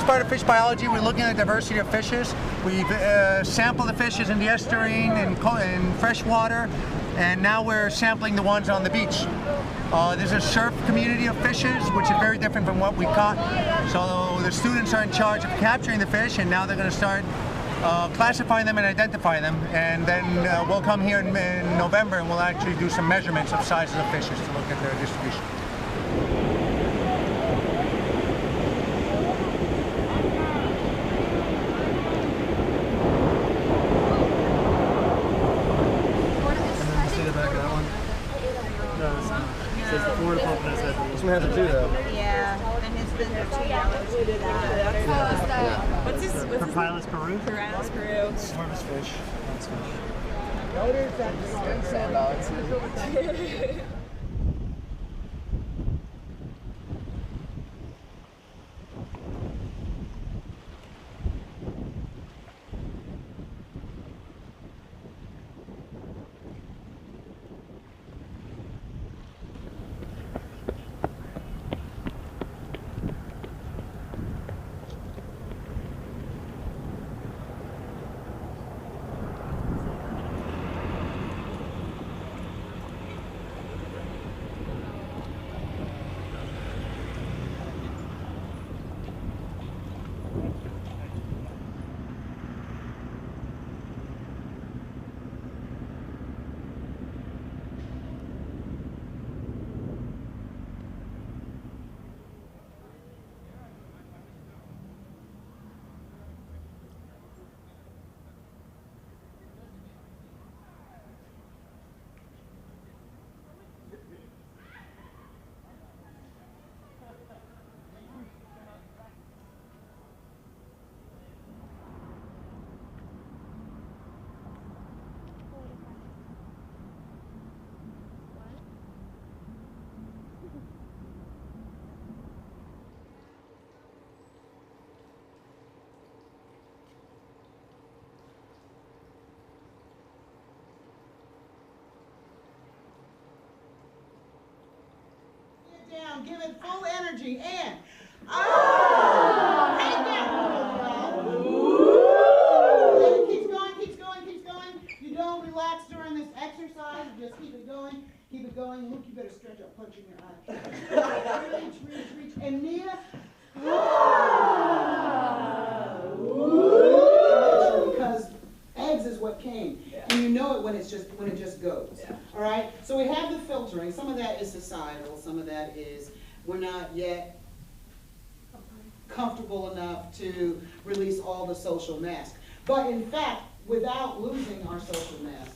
as part of fish biology, we're looking at the diversity of fishes. We've sampled the fishes in the estuarine and fresh water, and now we're sampling the ones on the beach. There's a surf community of fishes, which is very different from what we caught. So the students are in charge of capturing the fish, and now they're going to start classifying them and identify them. And then we'll come here in November and we'll actually do some measurements of sizes of fishes to look at their distribution. This one has it too, though. Yeah, and his fins are too yellow. Yeah. What's his? Propylus peru? Propylus peru. Harvest fish. Sand dogs. Down, give it full energy, and hang down. Then it keeps going, keeps going, keeps going. You don't relax during this exercise. You just keep it going, keep it going. Luke, you better stretch out, punch in your eye. Reach, reach, reach, and Mia. Because eggs is what came, and you know it when it just goes. All right. So we have the filtering. Some of that is societal. Some of that is we're not yet comfortable enough to release all the social masks. But in fact, without losing our social mask.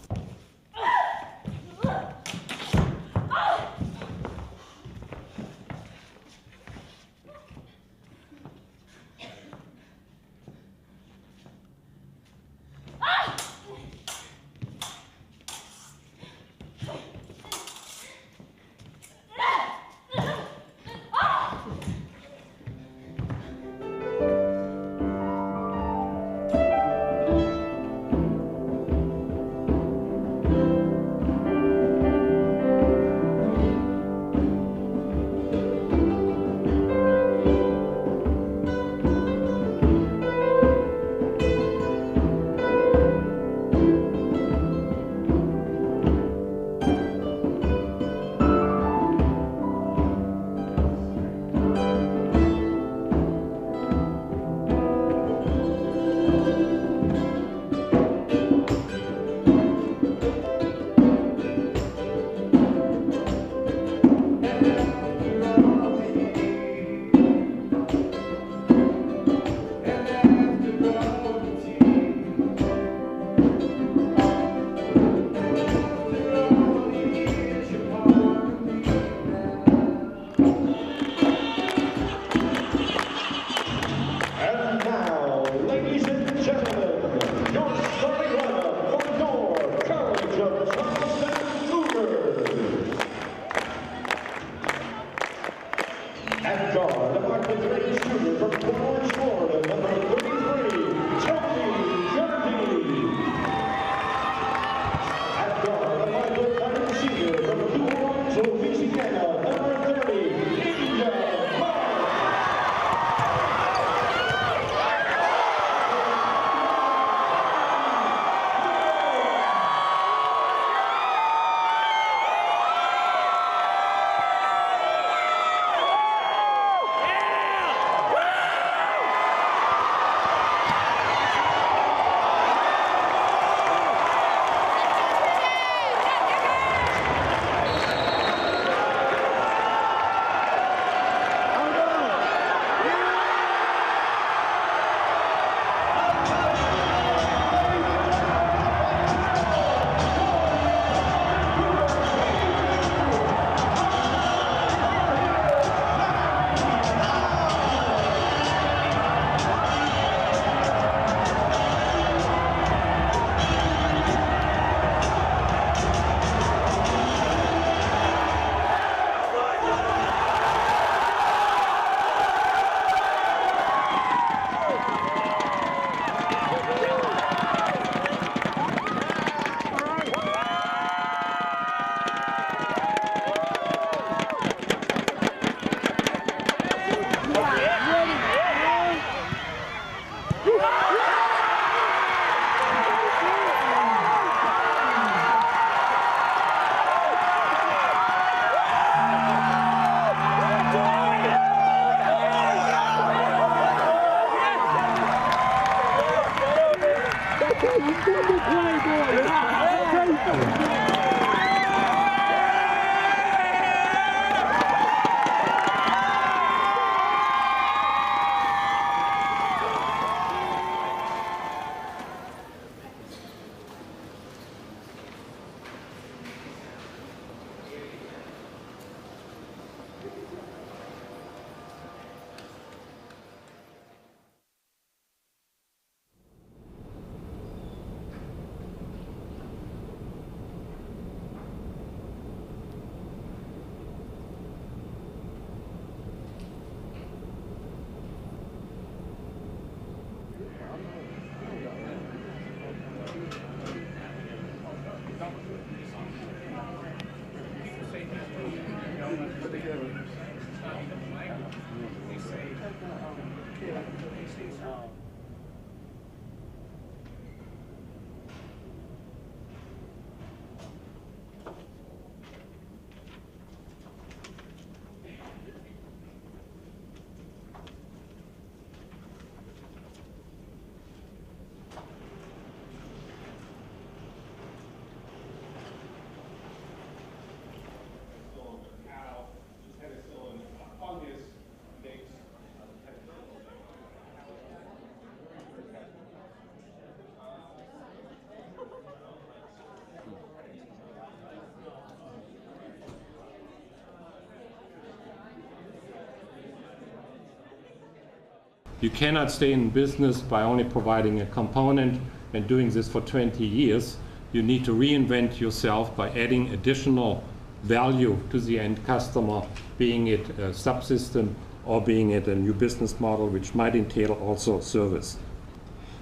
You cannot stay in business by only providing a component and doing this for 20 years. You need to reinvent yourself by adding additional value to the end customer, being it a subsystem or being it a new business model, which might entail also service.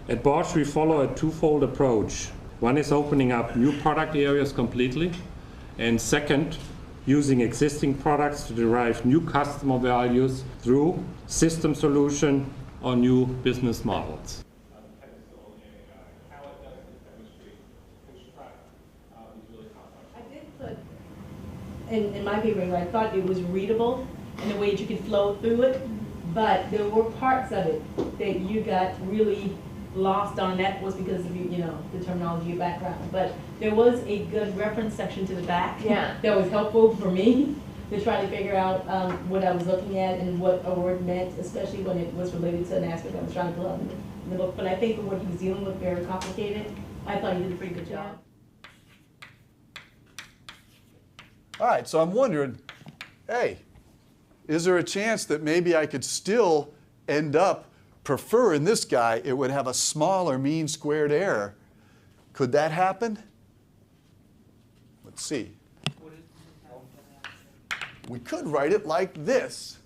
At Bosch, we follow a twofold approach. One is opening up new product areas completely, and second, using existing products to derive new customer values through system solution or new business models. I did put in my paper, I thought it was readable in the way that you could flow through it, but there were parts of it that you got really lost on. That was because of the terminology, your background. But there was a good reference section to the back that was helpful for me to try to figure out what I was looking at and what a word meant, especially when it was related to an aspect I was trying to pull out in the book. But I think for what he was dealing with, very complicated, I thought he did a pretty good job. All right, so I'm wondering, hey, is there a chance that maybe I could still end up preferring this guy? It would have a smaller mean squared error. Could that happen? Let's see. We could write it like this.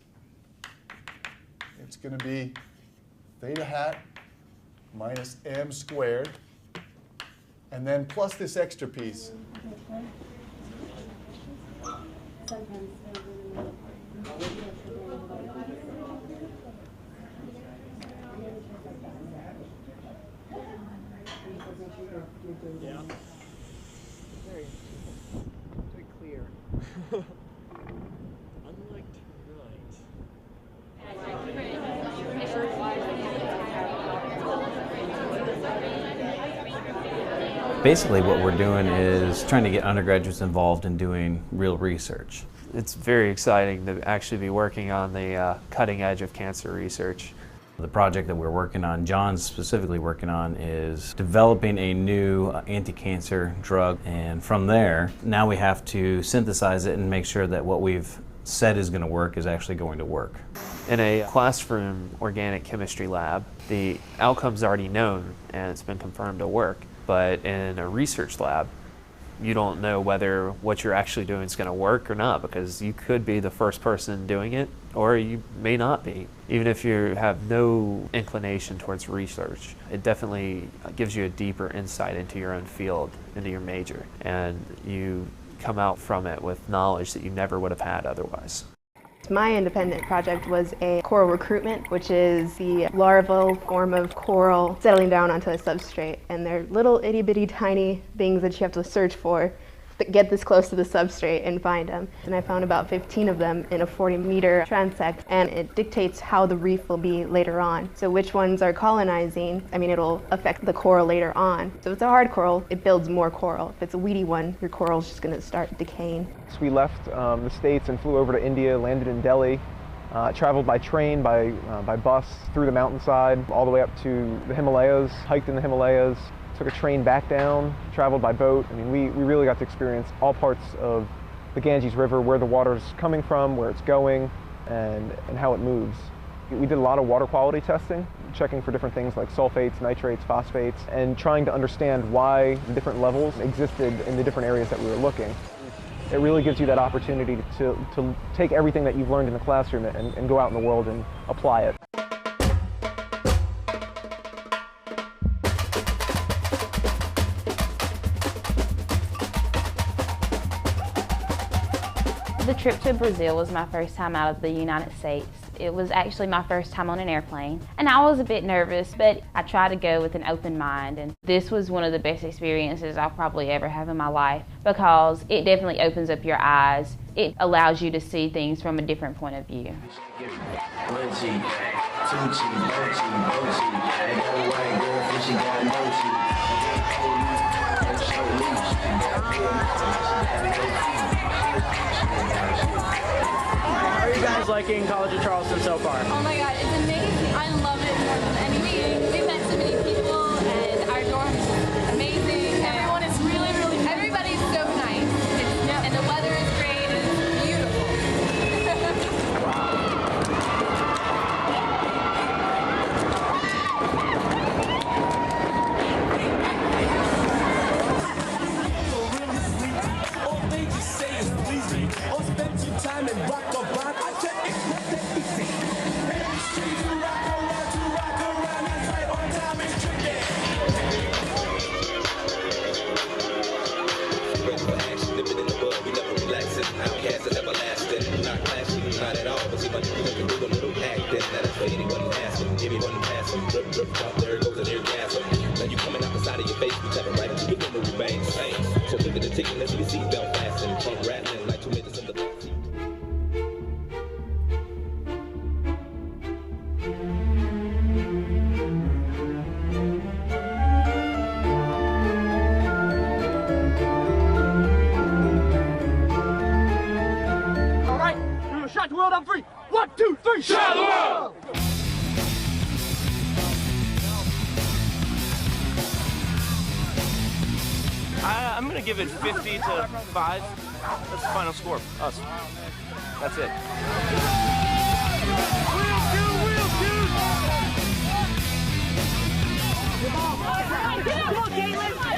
It's going to be theta hat minus m squared, and then plus this extra piece. Yeah. Very clear. Unlike tonight. Basically what we're doing is trying to get undergraduates involved in doing real research. It's very exciting to actually be working on the cutting edge of cancer research. The project that we're working on, John's specifically working on, is developing a new anti-cancer drug, and from there, now we have to synthesize it and make sure that what we've said is going to work is actually going to work. In a classroom organic chemistry lab, the outcome's already known and it's been confirmed to work, but in a research lab, you don't know whether what you're actually doing is going to work or not, because you could be the first person doing it, or you may not be. Even if you have no inclination towards research, it definitely gives you a deeper insight into your own field, into your major, and you come out from it with knowledge that you never would have had otherwise. My independent project was a coral recruitment, which is the larval form of coral settling down onto a substrate. And they're little itty bitty tiny things that you have to search for that get this close to the substrate and find them. And I found about 15 of them in a 40-meter transect, and it dictates how the reef will be later on. So which ones are colonizing, it'll affect the coral later on. So if it's a hard coral, it builds more coral. If it's a weedy one, your coral's just gonna start decaying. So we left the States and flew over to India, landed in Delhi, traveled by train, by bus, through the mountainside, all the way up to the Himalayas, hiked in the Himalayas, took a train back down, traveled by boat. We really got to experience all parts of the Ganges River, where the water's coming from, where it's going, and how it moves. We did a lot of water quality testing, checking for different things like sulfates, nitrates, phosphates, and trying to understand why different levels existed in the different areas that we were looking. It really gives you that opportunity to take everything that you've learned in the classroom and go out in the world and apply it. The trip to Brazil was my first time out of the United States. It was actually my first time on an airplane, and I was a bit nervous, but I tried to go with an open mind, and this was one of the best experiences I'll probably ever have in my life because it definitely opens up your eyes. It allows you to see things from a different point of view. How are you guys liking College of Charleston so far? Oh my god, it's amazing. I love it more than anything. We've met so many people and our dorm's amazing. Everyone is really, really, everybody's so nice. And the weather is great and it's beautiful. Shot the world on 3. 1, 2, 3. Shot the world! I'm going to give it 50 to 5. That's the final score. Us. That's it. Come on, Caitlin.